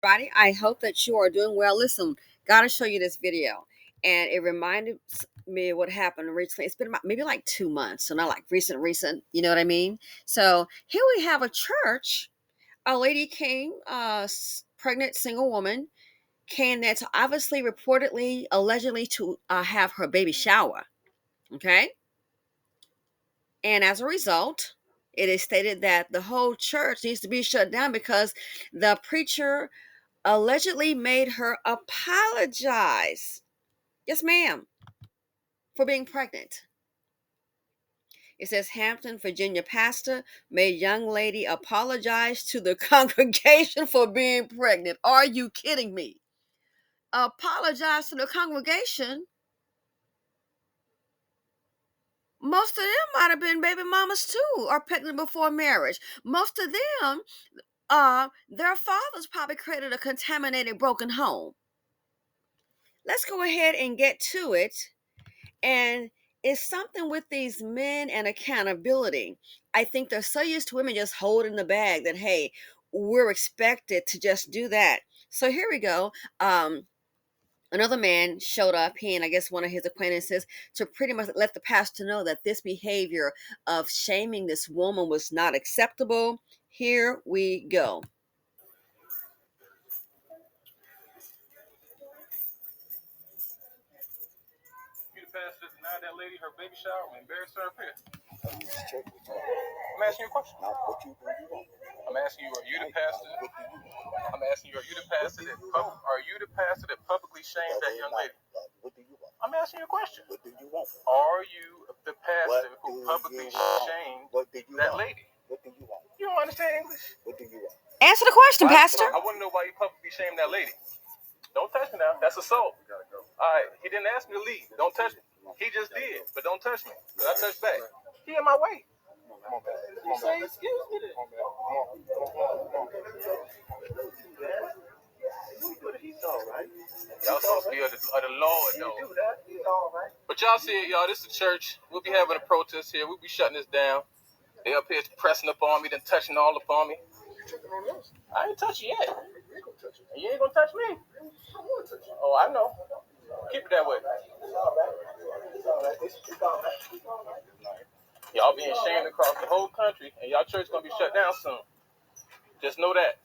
Everybody, I hope that you are doing well. Listen, gotta show you this video, and it reminded me of what happened recently. It's been about maybe like 2 months, so not like recent. You know what I mean? So here we have a church. A lady came, pregnant single woman, came there to obviously, reportedly, allegedly to have her baby shower. Okay, and as a result, it is stated that the whole church needs to be shut down because the preacher allegedly made her apologize. Yes, ma'am, for being pregnant. It says Hampton, Virginia pastor made young lady apologize to the congregation for being pregnant. Are you kidding me? Apologize to the congregation? Most of them might have been baby mamas too, or pregnant before marriage. Most of them, their fathers probably created a contaminated, broken home. Let's go ahead and get to it. And it's something with these men and accountability. I think they're so used to women just holding the bag that, hey, we're expected to just do that. So here we go. Another man showed up, he and I guess one of his acquaintances, to pretty much let the pastor know that this behavior of shaming this woman was not acceptable. Here we go. You the pastor that denied that lady her baby shower and embarrassed her up here. I'm asking you a question. I'm asking you, are you the pastor? I'm asking you, are you the pastor that publicly shamed that young lady? I'm asking you a question. Are you the pastor who publicly shamed that lady? You don't understand English? Answer the question, Pastor. I want to know why you publicly shamed that lady. Don't touch me now. That's assault. All right. He didn't ask me to leave. Don't touch me. He just did, but don't touch me. Because I touched back. He in my way. Come on, man. You say excuse me then. Come on, He's all right. Y'all supposed to be of the Lord, though. He's all right. But y'all see it, y'all. This is the church. We'll be having a protest here. We'll be shutting this down. They up here pressing up on me, then touching all up on me. I ain't touching yet. And you ain't gonna touch me. Oh, I know. Keep it that way. Y'all being shamed across the whole country, and y'all church gonna be shut down soon. Just know that.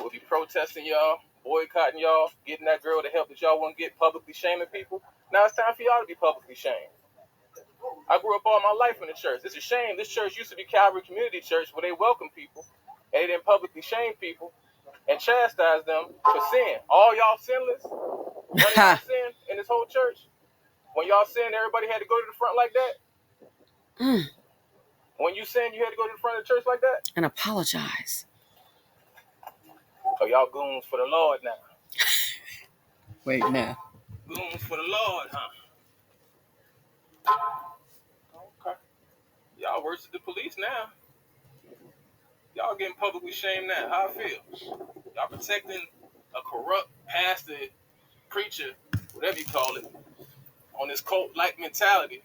We'll be protesting y'all, boycotting y'all, getting that girl the help that y'all want to get, publicly shaming people. Now it's time for y'all to be publicly shamed. I grew up all my life in the church. It's a shame. This church used to be Calvary Community Church, where they welcome people, and they didn't publicly shame people and chastise them for sin. All y'all sinless, none of y'all sin in this whole church. When y'all sin, everybody had to go to the front like that. When you sin, you had to go to the front of the church like that and apologize. So y'all goons for the Lord now. Wait now. Goons for the Lord, huh? Okay. Y'all worse than the police now. Y'all getting publicly shamed now. How I feel? Y'all protecting a corrupt pastor, preacher, whatever you call it, on this cult-like mentality.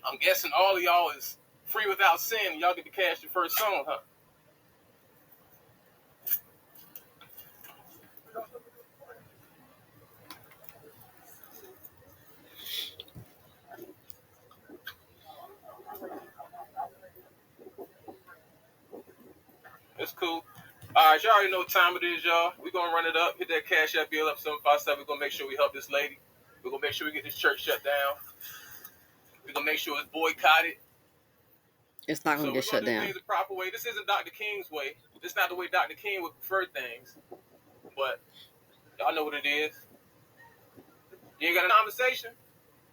I'm guessing all of y'all is free without sin. Y'all get to cash your first song, huh? It's cool. All right, y'all already know what time it is, y'all. We're going to run it up. Hit that cash app bill up 757. We're going to make sure we help this lady. We're going to make sure we get this church shut down. We're going to make sure it's boycotted. It's not going to get shut down. Things the proper way. This isn't Dr. King's way. This is not the way Dr. King would prefer things. But y'all know what it is. You ain't got a conversation.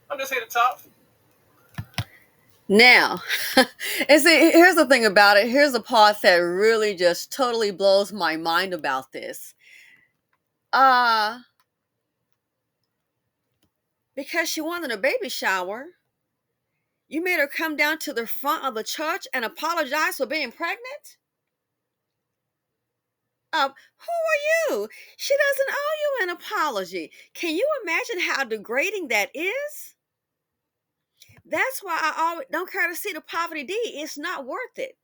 I'm just here to talk. Now, and see, here's the thing about it. Here's the part that really just totally blows my mind about this. Because she wanted a baby shower, you made her come down to the front of the church and apologize for being pregnant? Who are you? She doesn't owe you an apology. Can you imagine how degrading that is? That's why I always don't care to see the poverty D. It's not worth it.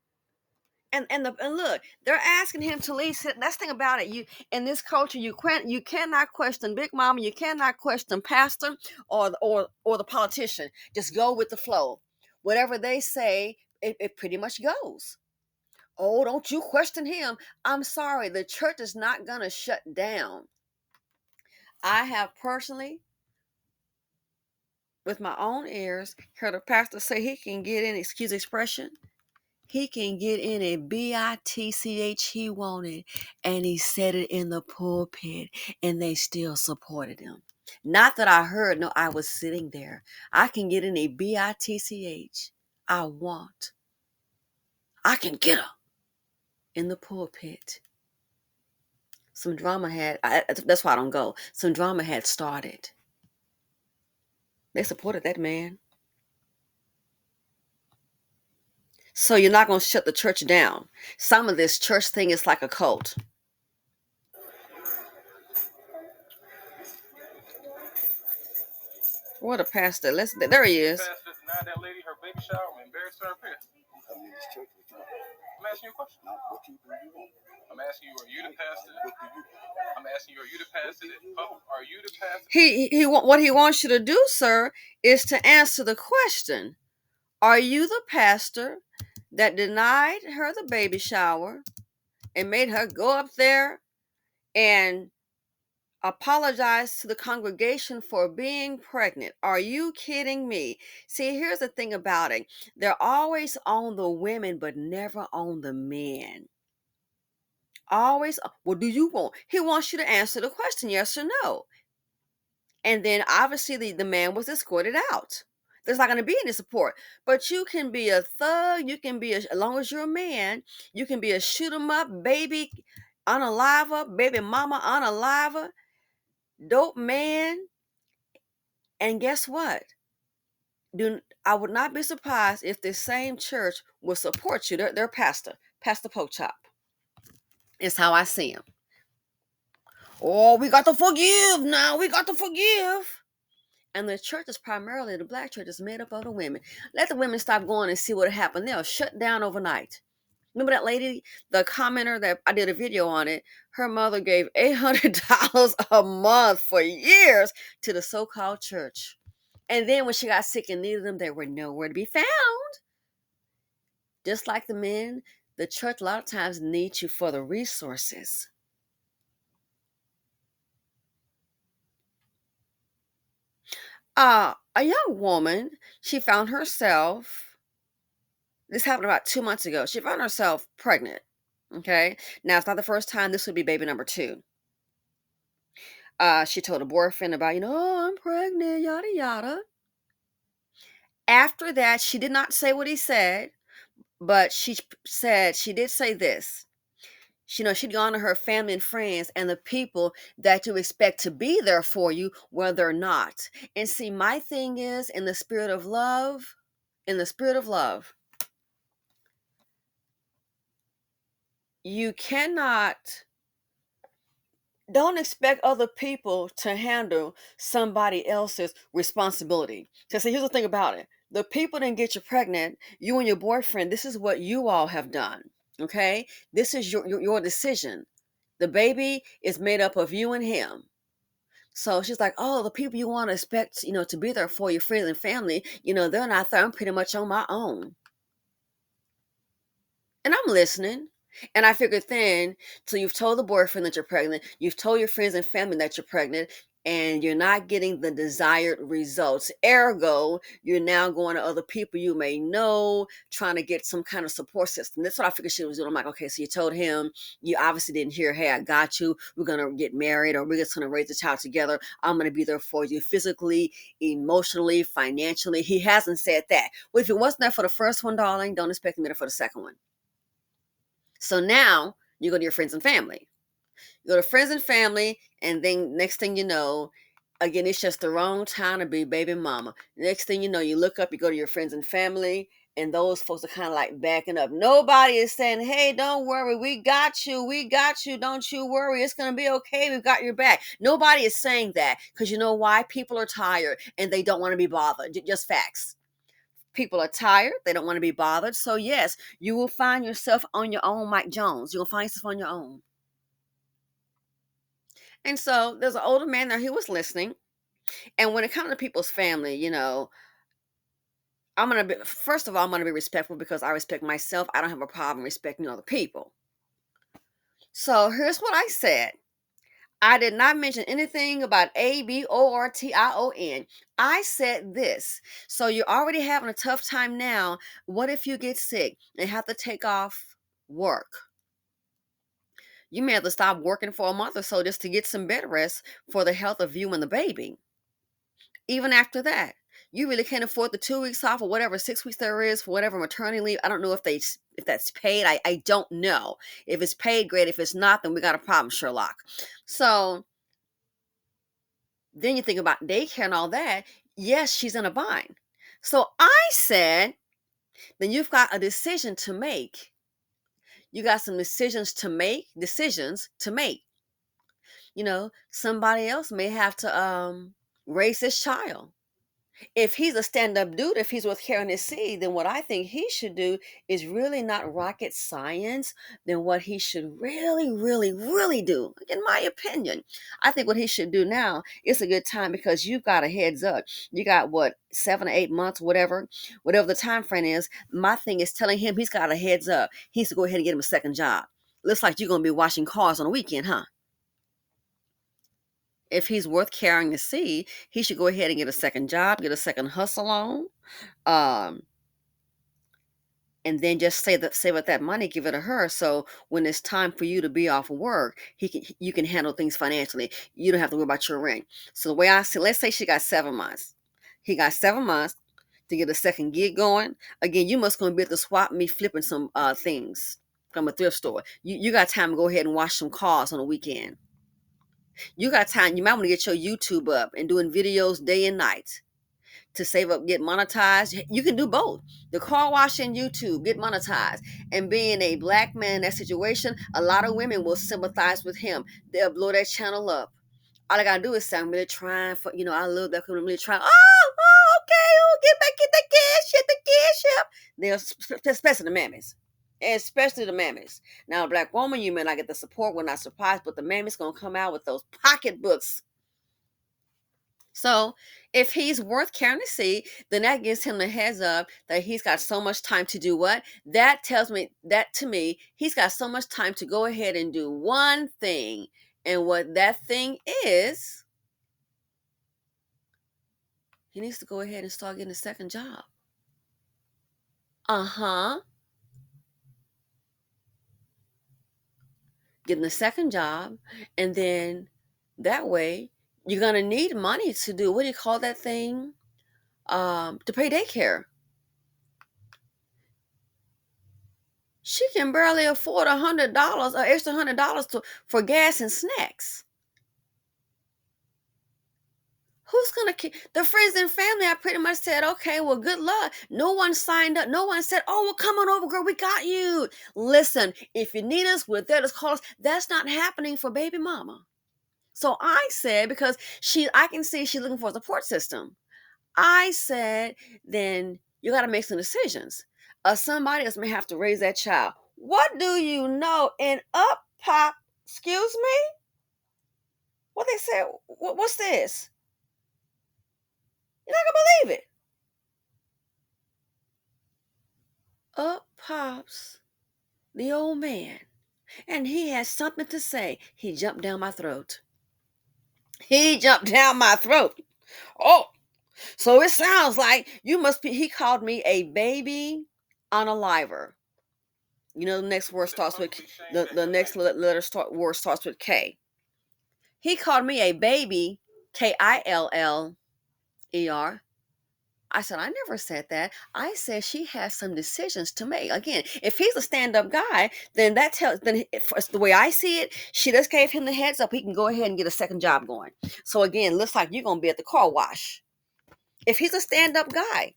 And look, they're asking him to leave. That's the thing about it. You in this culture, you cannot question Big Mama, you cannot question Pastor or the politician. Just go with the flow. Whatever they say, it pretty much goes. Oh, don't you question him. I'm sorry, the church is not gonna shut down. I have personally, with my own ears, heard a pastor say he can get in, excuse expression, he can get in a bitch he wanted, and he said it in the pulpit, and they still supported him. Not that I heard, no, I was sitting there. I can get in a bitch I want. I can get her in the pulpit. Some drama that's why I don't go. Some drama had started. They supported that man. So you're not going to shut the church down. Some of this church thing is like a cult. What a pastor. There he is. Pastor denied that lady her baby shower and embarrassed her appearance. I'm asking you a question. No, what you do you want? I'm asking you, are you the pastor? What do you want? I'm asking you, are you the pastor? Are you the pastor? What he wants you to do, sir, is to answer the question. Are you the pastor that denied her the baby shower and made her go up there and apologize to the congregation for being pregnant? Are you kidding me? See, here's the thing about it. They're always on the women, but never on the men. Always, what do you want? He wants you to answer the question, yes or no. And then obviously the man was escorted out. There's not going to be any support. But you can be a thug. You can be, as long as you're a man, you can be a shoot 'em up, baby unaliver, baby mama unaliver, dope man. And guess what? I would not be surprised if this same church will support you. Their pastor, Pastor Pochop. It's how I see him. Oh, we got to forgive now. We got to forgive. And the church is primarily, the black church is made up of the women. Let the women stop going and see what happened. They'll shut down overnight. Remember that lady, the commenter that I did a video on it? Her mother gave $800 a month for years to the so-called church. And then when she got sick and needed them, they were nowhere to be found. Just like the men, the church a lot of times needs you for the resources. A young woman, she found herself, this happened about 2 months ago. She found herself pregnant. Okay. Now, it's not the first time. This would be baby number 2. She told her boyfriend about, oh, I'm pregnant, yada, yada. After that, she did not say what he said, but she did say this. She'd gone to her family and friends and the people that you expect to be there for you, where they're not. And see, my thing is, in the spirit of love, you don't expect other people to handle somebody else's responsibility. Because see, here's the thing about it. The people didn't get you pregnant, you and your boyfriend, this is what you all have done. Okay? This is your decision. The baby is made up of you and him. So she's like, oh, the people you want to expect, to be there for your friends and family, they're not there. I'm pretty much on my own. And I'm listening. And I figured then, so you've told the boyfriend that you're pregnant, you've told your friends and family that you're pregnant, and you're not getting the desired results. Ergo, you're now going to other people you may know, trying to get some kind of support system. That's what I figured she was doing. I'm like, okay, so you told him, you obviously didn't hear, hey, I got you. We're going to get married, or we're just going to raise the child together. I'm going to be there for you physically, emotionally, financially. He hasn't said that. Well, if it wasn't there for the first one, darling, don't expect him there for the second one. So now you go to your friends and family. You go to friends and family, and then next thing you know, again, it's just the wrong time to be baby mama. Next thing you know, you look up, you go to your friends and family, and those folks are kind of like backing up. Nobody is saying, hey, don't worry, we got you, don't you worry, it's going to be okay, we've got your back. Nobody is saying that, because you know why? People are tired, and they don't want to be bothered. Just facts. People are tired. They don't want to be bothered. So yes, you will find yourself on your own, Mike Jones. You'll find yourself on your own. And so there's an older man there. He was listening. And when it comes to people's family, I'm gonna be first of all, I'm gonna be respectful because I respect myself. I don't have a problem respecting other people. So here's what I said. I did not mention anything about ABORTION. I said this. So you're already having a tough time now. What if you get sick and have to take off work? You may have to stop working for a month or so just to get some bed rest for the health of you and the baby. Even after that, you really can't afford the 2 weeks off or whatever 6 weeks there is for whatever maternity leave. I don't know if that's paid. I don't know. If it's paid, great. If it's not, then we got a problem, Sherlock. So then you think about daycare and all that. Yes, she's in a bind. So I said, then you've got a decision to make. You got some decisions to make. Somebody else may have to raise this child. If he's a stand-up dude, if he's worth carrying his seed, then what I think he should do is really not rocket science. Then what he should really, really, really do, in my opinion, I think what he should do now is a good time because you've got a heads up. You got what, 7 or 8 months, whatever the time frame is. My thing is telling him he's got a heads up. He needs to go ahead and get him a second job. Looks like you're gonna be washing cars on the weekend, huh? If he's worth carrying the seed, he should go ahead and get a second job, get a second hustle on, um, and then just save up that money, give it to her. So when it's time for you to be off of work, you can handle things financially. You don't have to worry about your rent. So the way I see, let's say she got 7 months, he got 7 months to get a second gig going. Again, you must gonna be able to swap me flipping some things from a thrift store. You got time to go ahead and wash some cars on the weekend. You got time. You might want to get your YouTube up and doing videos day and night to save up, get monetized. You can do both. The car wash and YouTube, get monetized. And being a black man in that situation, a lot of women will sympathize with him. They'll blow that channel up. All I gotta do is say, I'm really trying for, I love that. I'm really trying. Okay. Oh, get the cash. Especially the mammies. Especially the mammies. Now, a black woman, you may not get the support. We're not surprised, but the mammies gonna come out with those pocketbooks. So if he's worth carrying to see, then that gives him the heads up that he's got so much time to do what? That tells me that to me, he's got so much time to go ahead and do one thing. And what that thing is, he needs to go ahead and start getting a second job. Getting a second job. And then that way, you're going to need money to do, what do you call that thing? To pay daycare. She can barely afford $100 or extra $100 for gas and snacks. Who's gonna keep the friends and family? I pretty much said, okay, well, good luck. No one signed up. No one said, oh, well, come on over, girl. We got you. Listen, if you need us, we're there. Just call us. That's not happening for baby mama. So I said, because I can see she's looking for a support system. I said, then you got to make some decisions. Somebody else may have to raise that child. What do you know? And up pop, excuse me? What they said? What's this? You're not gonna believe it. Up pops the old man, and he has something to say. He jumped down my throat. He jumped down my throat. Oh, so it sounds like you must be. He called me a baby unaliver. The next word starts with the next word starts with K. He called me a baby, KILLER. I said, I never said that. I said she has some decisions to make. Again, if he's a stand-up guy, then the way I see it, she just gave him the heads up. He can go ahead and get a second job going. So again, looks like you're gonna be at the car wash. If he's a stand-up guy.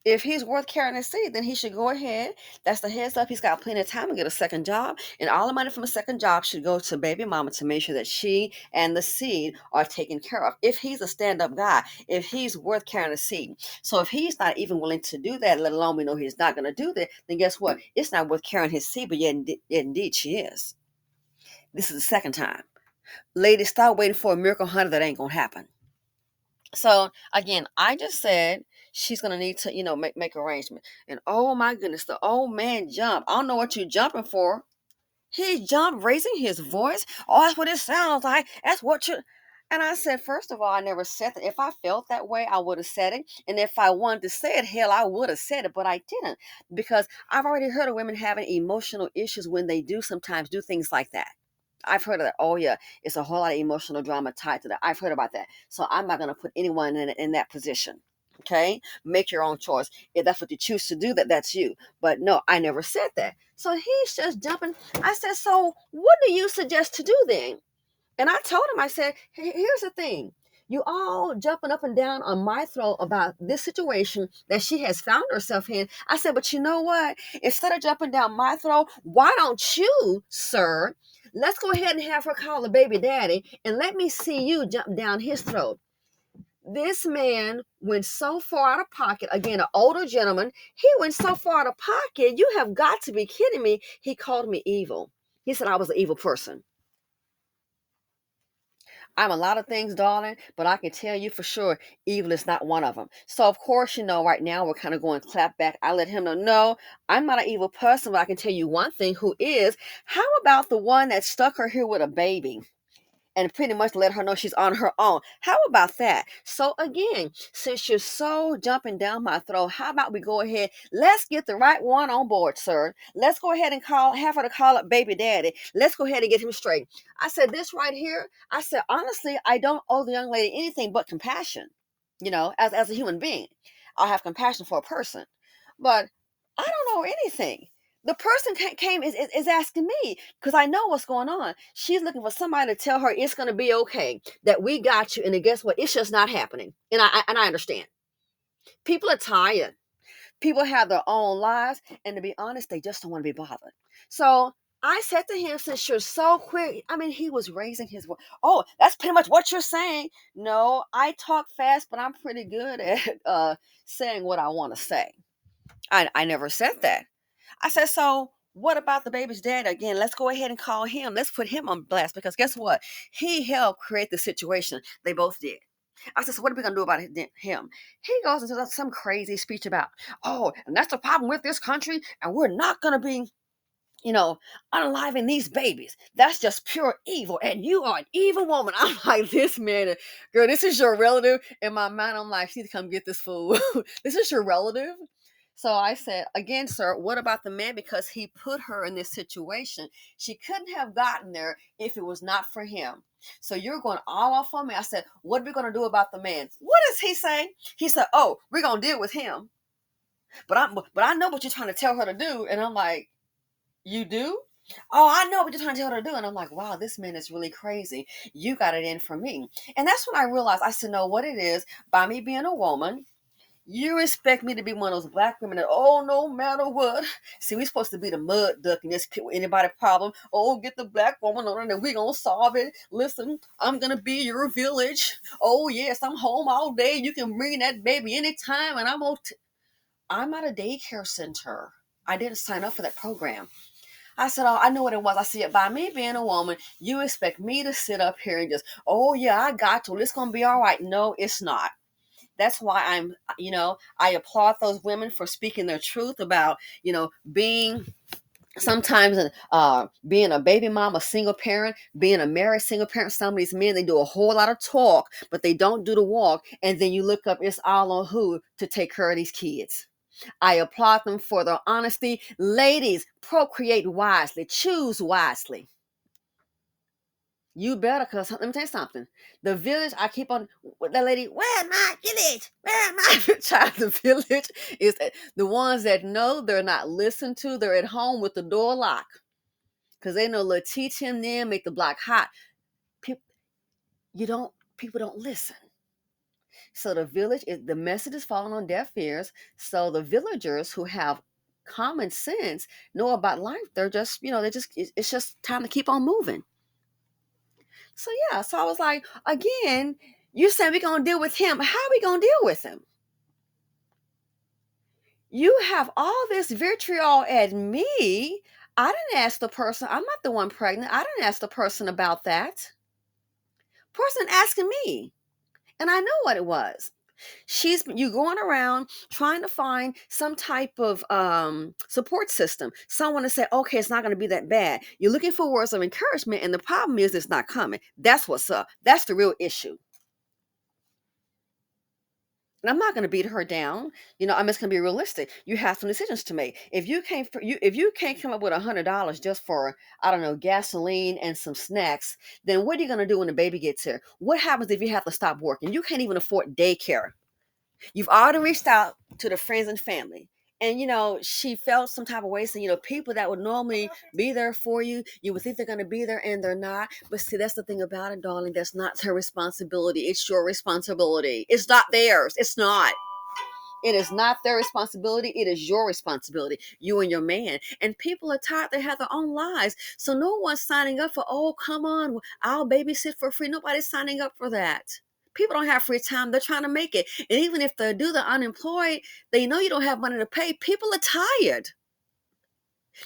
If he's worth carrying a seed, then he should go ahead. That's the heads up. He's got plenty of time to get a second job. And all the money from a second job should go to baby mama to make sure that she and the seed are taken care of. If he's a stand-up guy, if he's worth carrying a seed. So if he's not even willing to do that, let alone we know he's not going to do that, then guess what? It's not worth carrying his seed, but yet indeed she is. This is the second time. Ladies, stop waiting for a miracle honey that ain't going to happen. So again, I just said she's gonna need to, make arrangements. And oh my goodness, the old man jumped. I don't know what you're jumping for. He jumped, raising his voice. Oh, that's what it sounds like. That's what you. And I said, first of all, I never said that. If I felt that way, I would have said it. And if I wanted to say it, hell, I would have said it, but I didn't because I've already heard of women having emotional issues when they do sometimes do things like that. I've heard of that. Oh yeah, it's a whole lot of emotional drama tied to that. I've heard about that. So I'm not going to put anyone in that position. Okay, make your own choice. If that's what you choose to do, that's you. But no, I never said that. So he's just jumping. I said, so what do you suggest to do then? And I told him, I said, here's the thing. You all jumping up and down on my throat about this situation that she has found herself in. I said, but you know what? Instead of jumping down my throat, why don't you, sir, let's go ahead and have her call the baby daddy and let me see you jump down his throat. This man went so far out of pocket. Again, an older gentleman. He went so far out of pocket. You have got to be kidding me. He called me evil. He said I was an evil person. I'm a lot of things, darling, but I can tell you for sure, evil is not one of them. So, of course, right now we're kind of going clap back. I let him know, no, I'm not an evil person, but I can tell you one thing who is. How about the one that stuck her here with a baby? And pretty much let her know she's on her own. How about that? So again, since you're so jumping down my throat, how about we go ahead? Let's get the right one on board, sir. Let's go ahead and have her to call up baby daddy. Let's go ahead and get him straight. I said, this right here, I said, honestly, I don't owe the young lady anything but compassion. As a human being, I'll have compassion for a person. But I don't know anything. The person came is asking me because I know what's going on. She's looking for somebody to tell her it's going to be okay, that we got you. And then guess what? It's just not happening. And I understand. People are tired. People have their own lives. And to be honest, they just don't want to be bothered. So I said to him, since you're so quick, I mean, he was raising his voice. Oh, that's pretty much what you're saying. No, I talk fast, but I'm pretty good at saying what I want to say. I never said that. I said, so what about the baby's dad? Again, let's go ahead and call him. Let's put him on blast because guess what? He helped create the situation. They both did. I said, so what are we going to do about him? He goes into some crazy speech about, oh, and that's the problem with this country. And we're not going to be, unaliving these babies. That's just pure evil. And you are an evil woman. I'm like, this man, girl, this is your relative. In my mind, I'm like, she need to come get this fool. This is your relative. So I said, again, sir, what about the man? Because he put her in this situation. She couldn't have gotten there if it was not for him. So you're going all off on me. I said, what are we going to do about the man? What does he say? He said, oh, we're going to deal with him. But I know what you're trying to tell her to do. And I'm like, you do? Oh, I know what you're trying to tell her to do. And I'm like, wow, this man is really crazy. You got it in for me. And that's when I realized, I said, no, what it is, by me being a woman, you expect me to be one of those black women that, oh, no matter what. See, we're supposed to be the mud duck in this anybody problem. Oh, get the black woman on it and we're going to solve it. Listen, I'm going to be your village. Oh, yes, I'm home all day. You can bring that baby anytime. And I'm not a daycare center. I didn't sign up for that program. I said, oh, I know what it was. I said, by me being a woman, you expect me to sit up here and just, oh, yeah, I got to. It's going to be all right. No, it's not. That's why I applaud those women for speaking their truth about, being sometimes being a baby mom, a single parent, being a married single parent. Some of these men, they do a whole lot of talk, but they don't do the walk. And then you look up, it's all on who to take care of these kids. I applaud them for their honesty. Ladies, procreate wisely, choose wisely. You better, because let me tell you something. The village, I keep on with that lady, where my village? Where my child? The village is the ones that know they're not listened to. They're at home with the door locked because they know little teach him them, make the block hot. People, people don't listen. So the message is falling on deaf ears. So the villagers who have common sense know about life. They're just, it's just time to keep on moving. So yeah, so I was like, again, you saying we're gonna deal with him. How are we gonna deal with him? You have all this vitriol at me. I didn't ask the person. I'm not the one pregnant. I didn't ask the person about that. Person asking me. And I know what it was. You going around trying to find some type of support system, someone to say, okay, it's not going to be that bad. You're looking for words of encouragement, and the problem is it's not coming. That's what's up. That's the real issue. And I'm not going to beat her down. I'm just going to be realistic. You have some decisions to make. If you can't come up with $100 just for, I don't know, gasoline and some snacks, then what are you going to do when the baby gets here? What happens if you have to stop working? You can't even afford daycare. You've already reached out to the friends and family. And, she felt some type of way saying, people that would normally be there for you, you would think they're going to be there and they're not. But see, that's the thing about it, darling. That's not their responsibility. It's your responsibility. It's not theirs. It's not. It is not their responsibility. It is your responsibility, you and your man. And people are tired. They have their own lives. So no one's signing up for, oh, come on, I'll babysit for free. Nobody's signing up for that. People don't have free time. They're trying to make it. And even if they do, they're unemployed. They know you don't have money to pay. People are tired.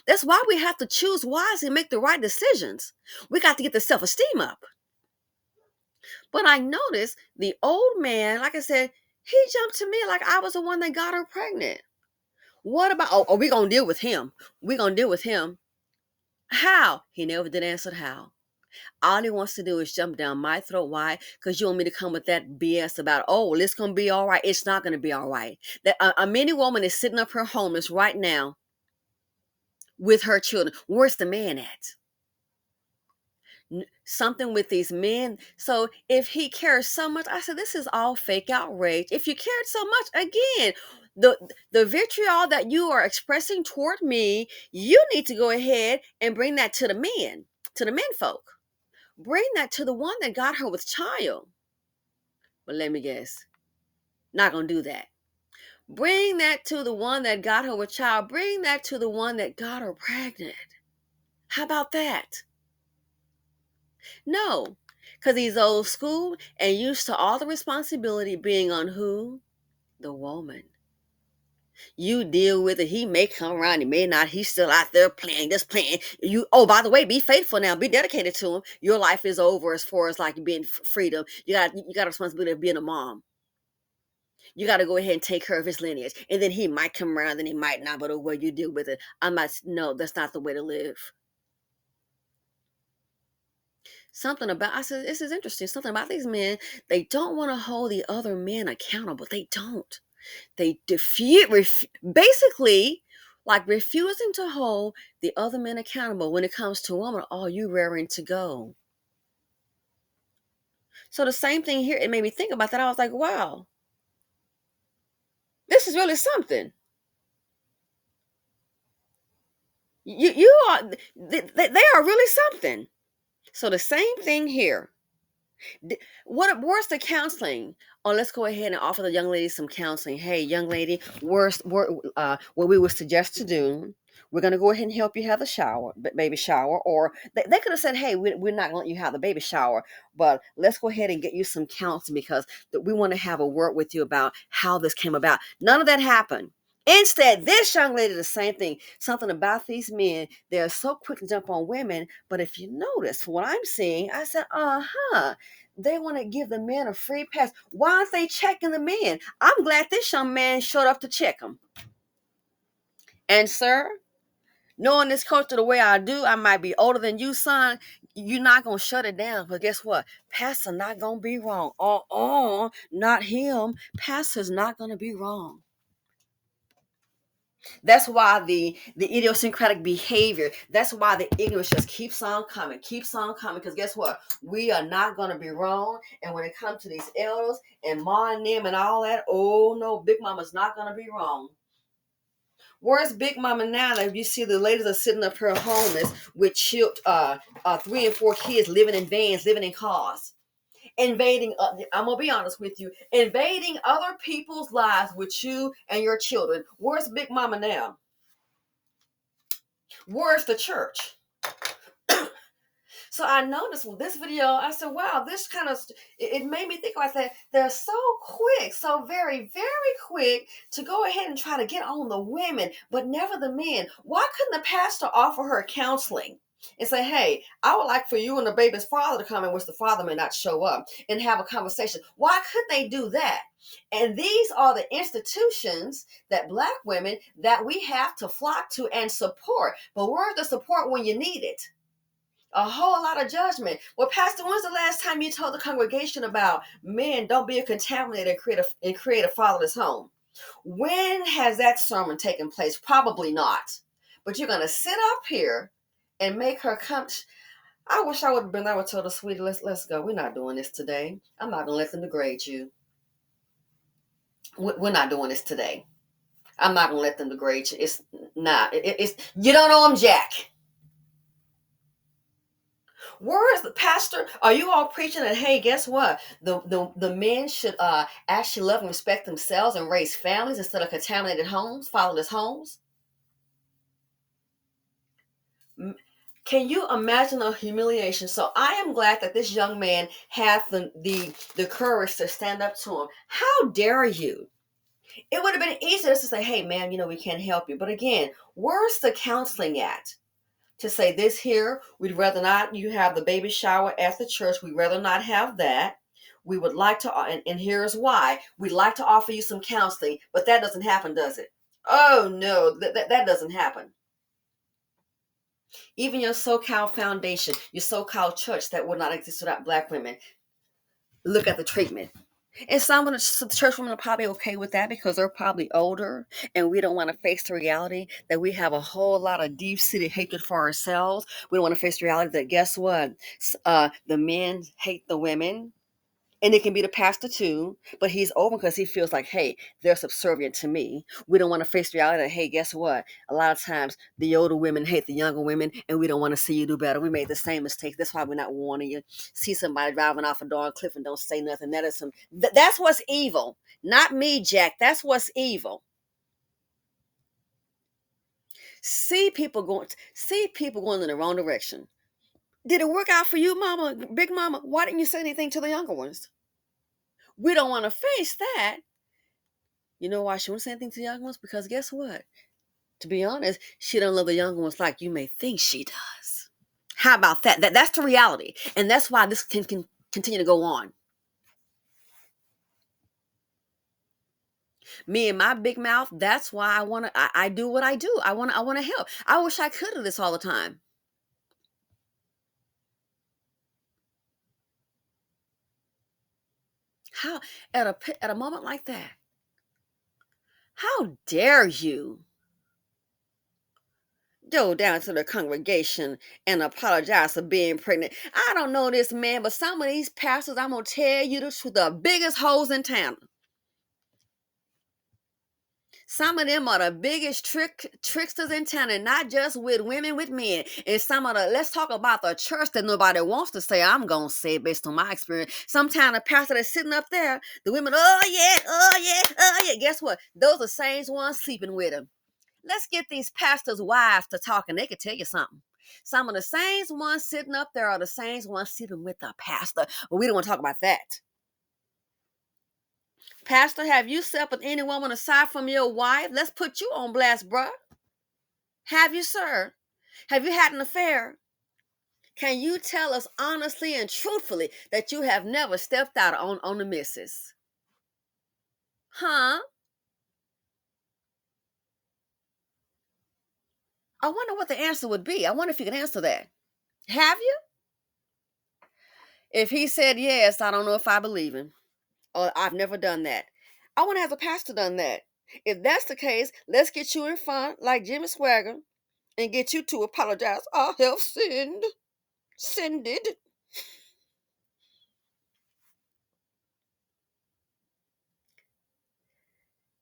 That's why we have to choose wisely and make the right decisions. We got to get the self-esteem up. But I noticed the old man, like I said, he jumped to me like I was the one that got her pregnant. What about, oh, we going to deal with him. We going to deal with him. How? He never did answer how. All he wants to do is jump down my throat. Why? Because you want me to come with that BS about, oh, well, it's going to be all right. It's not going to be all right. That a many woman is sitting up here homeless right now with her children. Where's the man at? Something with these men. So if he cares so much, I said, this is all fake outrage. If you cared so much, again, the vitriol that you are expressing toward me, you need to go ahead and bring that to the men, to the men folk. Bring that to the one that got her with child. But let me guess, not gonna do that. Bring that to the one that got her with child. Bring that to the one that got her pregnant. How about that? No, because he's old school and used to all the responsibility being on who? The woman. You deal with it. He may come around, he may not. He's still out there playing, just playing. Oh, by the way, be faithful now. Be dedicated to him. Your life is over as far as like being freedom. You got a responsibility of being a mom. You got to go ahead and take care of his lineage. And then he might come around, then he might not, but what you deal with it. No, that's not the way to live. I said, this is interesting. Something about these men, they don't want to hold the other men accountable. They don't. They basically like refusing to hold the other men accountable when it comes to a woman. Oh, you raring to go. So the same thing here, it made me think about that. I was like, wow, this is really something. You are, they are really something. So the same thing here. Where's the counseling? Oh, let's go ahead and offer the young lady some counseling. Hey, young lady, what we would suggest to do, we're going to go ahead and help you have the baby shower. Or they could have said, hey, we're not going to let you have the baby shower, but let's go ahead and get you some counseling because we want to have a word with you about how this came about. None of that happened. Instead, this young lady, the same thing. Something about these men, they're so quick to jump on women. But if you notice, from what I'm seeing, I said, they want to give the men a free pass. Why aren't they checking the men? I'm glad this young man showed up to check them. And sir, knowing this culture the way I do, I might be older than you, son. You're not going to shut it down. But guess what? Pastor not going to be wrong. Not him. Pastor's not going to be wrong. That's why the idiosyncratic behavior, that's why the ignorance just keeps on coming. Because guess what? We are not going to be wrong. And when it comes to these elders and ma and them and all that, oh no, Big Mama's not going to be wrong. Where's Big Mama now? Like you see the ladies are sitting up here homeless with 3 and 4 kids living in vans, living in cars. invading, I'm going to be honest with you, invading other people's lives with you and your children. Where's Big Mama now? Where's the church? So I noticed with this video, I said, wow, this kind of, it made me think like that. They're so quick, so very, very quick to go ahead and try to get on the women, but never the men. Why couldn't the pastor offer her counseling and say, hey, I would like for you and the baby's father to come in, which the father may not show up, and have a conversation? Why couldn't they do that? And these are the institutions that Black women that we have to flock to and support. But where's the support when you need it? A whole lot of judgment. Well, Pastor, when's the last time you told the congregation about men don't be a contaminator and create a fatherless home? When has that sermon taken place? Probably not. But you're gonna sit up here and make her come. I wish I would have been. I would have told her, sweetie, let's go. We're not doing this today. I'm not gonna let them degrade you. We're not doing this today. I'm not gonna let them degrade you. It's not. It's you don't know them, Jack. Where is the pastor? Are you all preaching that, hey, guess what? The men should actually love and respect themselves and raise families instead of contaminated homes, fatherless homes? Can you imagine the humiliation? So I am glad that this young man had the courage to stand up to him. How dare you? It would have been easier to say, hey, man, we can't help you. But again, where's the counseling at? To say this here, we'd rather not you have the baby shower at the church. We'd rather not have that. We would like to, and here's why. We'd like to offer you some counseling, but that doesn't happen, does it? Oh, no, that doesn't happen. Even your so-called foundation, your so-called church that would not exist without Black women, look at the treatment. And some of the church women are probably okay with that because they're probably older and we don't want to face the reality that we have a whole lot of deep-seated hatred for ourselves. We don't want to face the reality that, guess what? The men hate the women. And it can be the pastor too, but he's open because he feels like, hey, they're subservient to me. We don't want to face the reality that, hey, guess what? A lot of times the older women hate the younger women, and we don't want to see you do better. We made the same mistakes. That's why we're not warning you. See somebody driving off a darn cliff and don't say nothing. That's what's evil. Not me, Jack. That's what's evil. See people going in the wrong direction. Did it work out for you, mama, big mama? Why didn't you say anything to the younger ones? We don't want to face that. You know why she won't say anything to the young ones? Because guess what? To be honest, she don't love the younger ones like you may think she does. How about that? That's the reality. And that's why this can continue to go on. Me and my big mouth, that's why I do what I do. I wanna help. I wish I could do this all the time. How at a moment like that? How dare you go down to the congregation and apologize for being pregnant? I don't know this man, but some of these pastors, I'm gonna tell you the truth, the biggest hoes in town. Some of them are the biggest tricksters in town, and not just with women, with men. And let's talk about the church that nobody wants to say. I'm gonna say it based on my experience. Sometimes the pastor that's sitting up there, the women, oh yeah, oh yeah, oh yeah. Guess what? Those are the same ones sleeping with him. Let's get these pastors' wives to talk, and they can tell you something. Some of the same ones sitting up there are the same ones sleeping with the pastor, but we don't want to talk about that. Pastor, have you slept with any woman aside from your wife? Let's put you on blast, bruh. Have you, sir? Have you had an affair? Can you tell us honestly and truthfully that you have never stepped out on the missus? Huh? I wonder what the answer would be. I wonder if you can answer that. Have you? If he said yes, I don't know if I believe him. Or I've never done that. I want to have a pastor done that. If that's the case, let's get you in front like Jimmy Swagger and get you to apologize. I have sinned. Sinned it.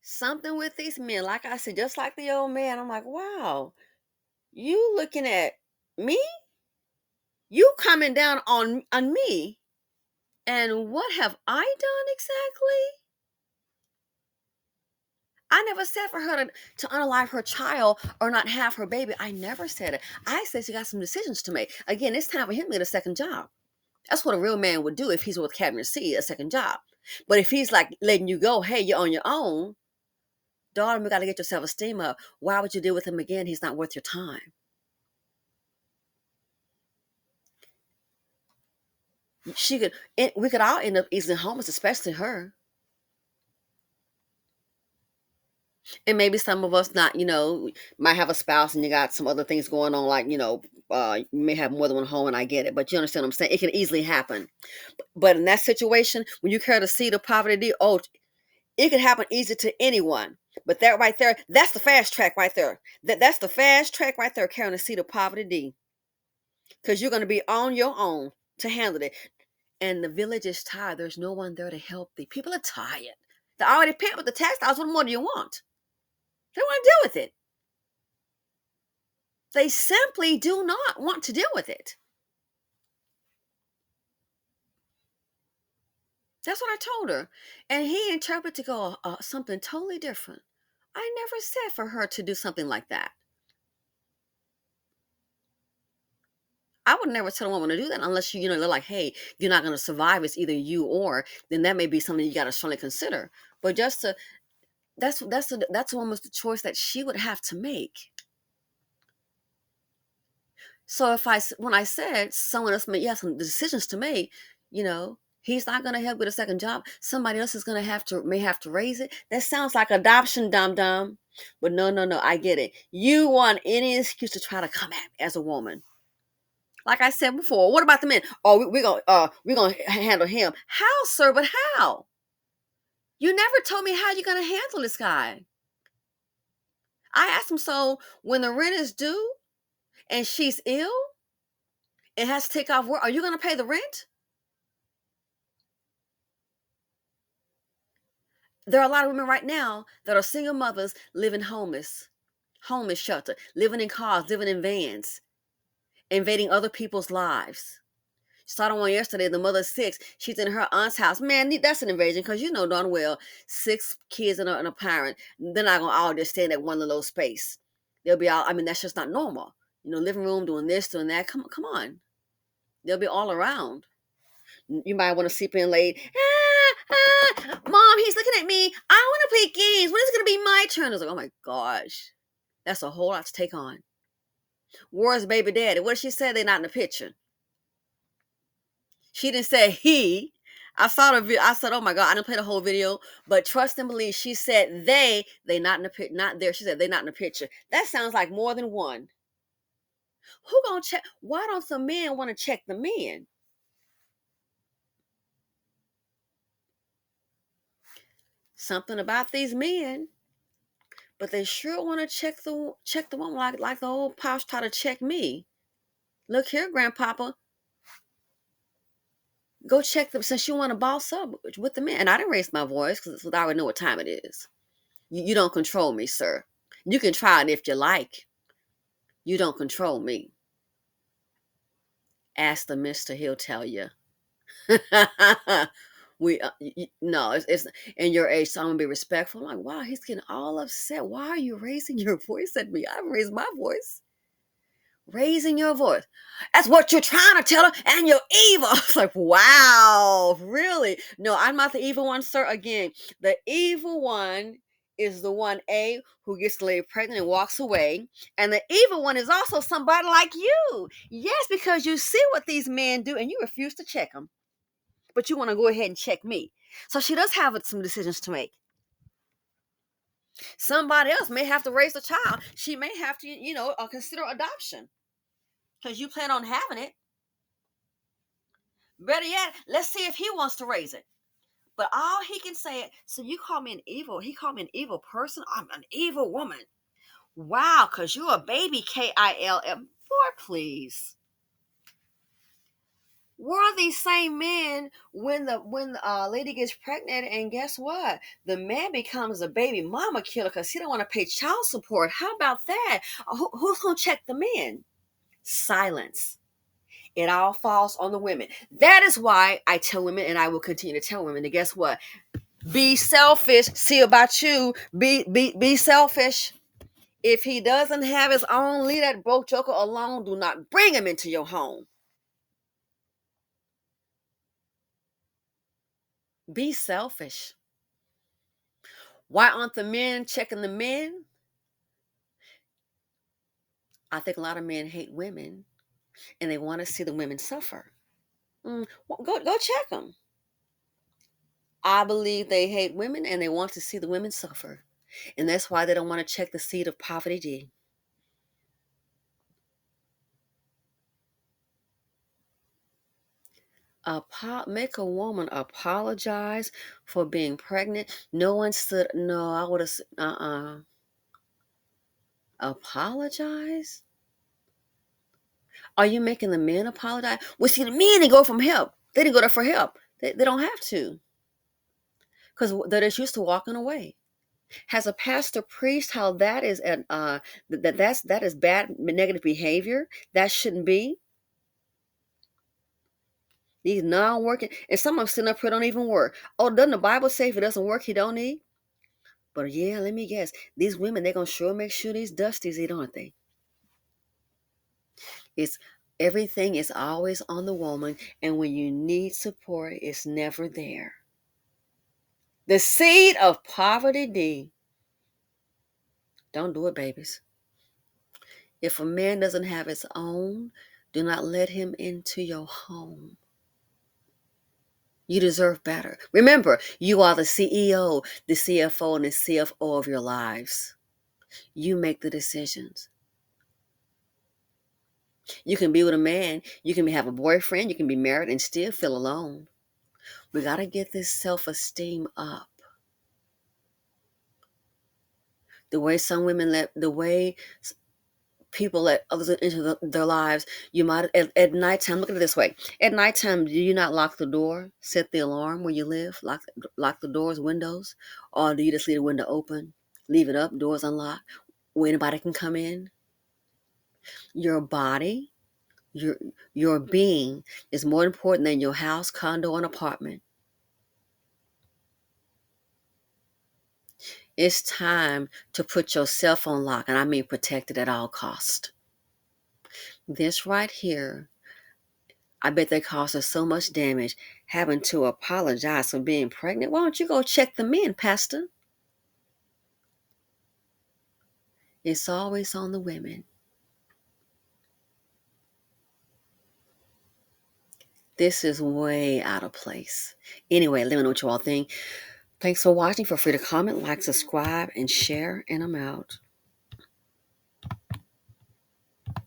Something with these men, like I said, just like the old man, I'm like, wow, you looking at me? You coming down on me? And what have I done exactly? I never said for her to unalive her child or not have her baby. I never said it. I said she got some decisions to make. Again, it's time for him to get a second job. That's what a real man would do if he's with Cabinet C, a second job. But if he's like letting you go, hey, you're on your own, daughter, we got to get your self-esteem up. Why would you deal with him again? He's not worth your time. We could all end up easily homeless, especially her. And maybe some of us not, might have a spouse and you got some other things going on, like, you may have more than one home, and I get it, but you understand what I'm saying? It can easily happen. But in that situation, when you carry the seed of poverty, oh, it could happen easy to anyone. But that right there, that's the fast track right there. That's the fast track right there, carrying the seed of poverty D. Because you're going to be on your own to handle it. And the village is tired. There's no one there to help thee. People are tired. They already paid with the tax dollars. What more do you want? They don't want to deal with it. They simply do not want to deal with it. That's what I told her. And he interpreted to go something totally different. I never said for her to do something like that. I would never tell a woman to do that unless they're like, hey, you're not going to survive. It's either you or, then that may be something you got to strongly consider. But that's almost the choice that she would have to make. So when I said someone else may have some decisions to make, he's not going to help with a second job. Somebody else is going to may have to raise it. That sounds like adoption, dum. But no, I get it. You want any excuse to try to come at me as a woman. Like I said before, what about the men? Oh, we're gonna handle him. How, sir? But how? You never told me how you're gonna handle this guy. I asked him, so when the rent is due and she's ill and has to take off work, are you gonna pay the rent? There are a lot of women right now that are single mothers living homeless shelter, living in cars, living in vans, invading other people's lives. Started one yesterday. The mother's 6. She's in her aunt's house. Man, that's an invasion because you know darn well 6 kids and a parent, they're not going to all just stay in that one little space. They'll be all, that's just not normal. Living room, doing this, doing that. Come on. They'll be all around. You might want to sleep in late. Mom, he's looking at me. I want to play games. When is it going to be my turn? I was like, oh my gosh. That's a whole lot to take on. Where's baby daddy? What did she say? They're not in the picture. She didn't say he. I saw the video. I said, "Oh my God!" I didn't play the whole video, but trust and believe. She said they not in the picture, not there. She said they not in the picture. That sounds like more than one. Who gonna check? Why don't the men want to check the men? Something about these men, but they sure want to check the woman like the old pops try to check me. Look here, Grandpapa. Go check them since you want to boss up with the men. And I didn't raise my voice because I already know what time it is. You don't control me, sir. You can try it if you like. You don't control me. Ask the mister, he'll tell you. No, it's in your age, so I'm gonna be respectful. I'm like, wow, he's getting all upset. Why are you raising your voice at me? I haven't raised my voice. Raising your voice. That's what you're trying to tell her, and you're evil. It's like, wow, really? No, I'm not the evil one, sir. Again, the evil one is the one, A, who gets the lady pregnant and walks away. And the evil one is also somebody like you. Yes, because you see what these men do and you refuse to check them. But you want to go ahead and check me. So she does have some decisions to make. Somebody else may have to raise a child. She may have to, consider adoption. Because you plan on having it. Better yet, let's see if he wants to raise it. But all he can say, so you call me an evil, he called me an evil person? I'm an evil woman. Wow, because you're a baby, KILM. Boy, please. Where are these same men when the lady gets pregnant and guess what? The man becomes a baby mama killer because he don't want to pay child support. How about that? Who's going to check the men? Silence. It all falls on the women. That is why I tell women, and I will continue to tell women, to guess what? Be selfish. See about you. Be selfish. If he doesn't have his own, leave that broke joker alone. Do not bring him into your home. Be selfish. Why aren't the men checking the men? I think a lot of men hate women and they want to see the women suffer. Go check them. I believe they hate women and they want to see the women suffer. And that's why they don't want to check the seed of poverty D. Make a woman apologize for being pregnant. No one said, no, I would have, apologize? Are you making the men apologize? Well, see, the men, they go from help. They didn't go there for help. They don't have to. Because they're just used to walking away. Has a pastor preached how that is that is bad negative behavior? That shouldn't be. These non-working, and some of them sitting up here don't even work. Oh, doesn't the Bible say if it doesn't work, he don't eat? But yeah, let me guess. These women, they're gonna sure make sure these dusties eat, aren't they? It's everything is always on the woman, and when you need support, it's never there. The seed of poverty D. Don't do it, babies. If a man doesn't have his own, do not let him into your home. You deserve better. Remember, you are the CEO, the CFO, and the CFO of your lives. You make the decisions. You can be with a man, you can have a boyfriend, you can be married and still feel alone. We got to get this self-esteem up. The way some women the way people let others into their lives, you might, at nighttime, look at it this way. At nighttime, do you not lock the door, set the alarm where you live, lock the doors, windows? Or do you just leave the window open, leave it up, doors unlocked, where anybody can come in? Your body, your your being is more important than your house, condo, and apartment. It's time to put yourself on lock, and I mean protected at all cost. This right here, I bet they caused her so much damage having to apologize for being pregnant. Why don't you go check the men, Pastor? It's always on the women. This is way out of place. Anyway, let me know what you all think. Thanks for watching. Feel free to comment, like, subscribe, and share, and I'm out.